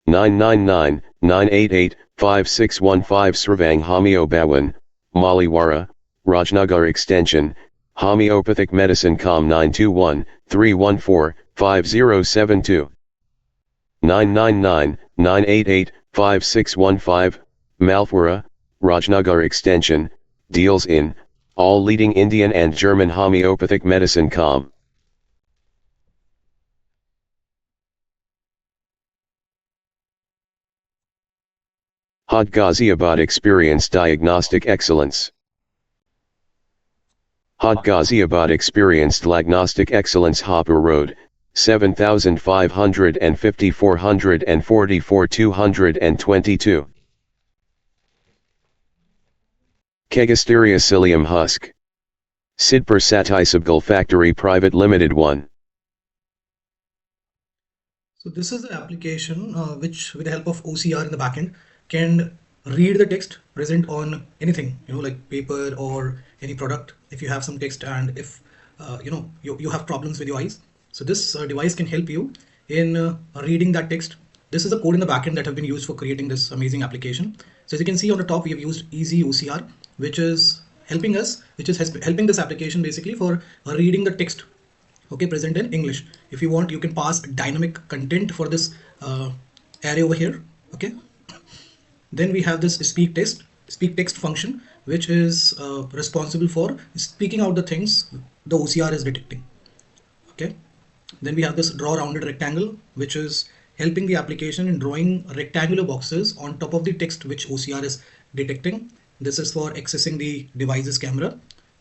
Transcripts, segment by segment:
999-988-5615 Srvang Homeo Bawan, Maliwara, Rajnagar Extension, Homeopathic Medicine Com 921-314-5072. 999-988-5615, Malpura, Rajnagar Extension, deals in all leading Indian and German homeopathic medicine Com. Had Ghaziabad Experience Diagnostic Excellence. Had Ghaziabad Experienced Diagnostic Excellence Hopper Road, 7550 444 222. Kegasteria Psyllium Husk. Sidpur Satisabgal Factory Private Limited 1. So this is the application which with the help of OCR in the backend can read the text present on anything, like paper or any product. If you have some text and if you have problems with your eyes, so this device can help you in reading that text. This is the code in the backend that have been used for creating this amazing application. So as you can see on the top, we have used EasyOCR, which is helping us, helping this application basically for reading the text, present in English. If you want, you can pass dynamic content for this array over here. Then we have this speak text function, which is responsible for speaking out the things the OCR is detecting. Then we have this draw rounded rectangle, which is helping the application in drawing rectangular boxes on top of the text which OCR is detecting. This is for accessing the device's camera,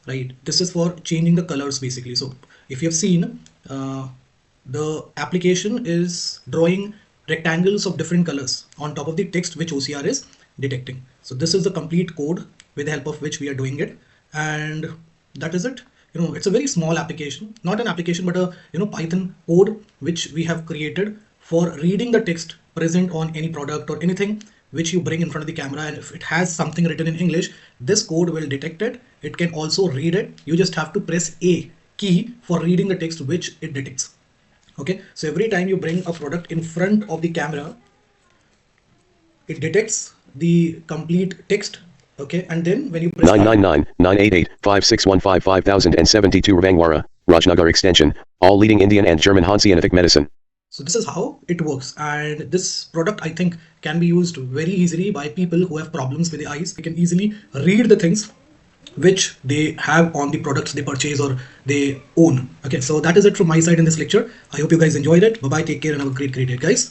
right? This is for changing the colors basically. So if you have seen, the application is drawing rectangles of different colors on top of the text which OCR is detecting. So this is the complete code with the help of which we are doing it, and that is it. It's a very small application, not an application, but a Python code which we have created for reading the text present on any product or anything which you bring in front of the camera, and if it has something written in English, this code will detect it. It can also read it. You just have to press A key for reading the text which it detects. So every time you bring a product in front of the camera, it detects the complete text. And then when you press 999-988-5615-5072 Rvangwara, Rajnagar Extension, all leading Indian and German homeopathic medicine. So this is how it works, and this product I think can be used very easily by people who have problems with the eyes. They can easily read the things which they have on the products they purchase or they own. So that is it from my side in this lecture. I hope you guys enjoyed it. Bye bye, take care, and have a great day, guys.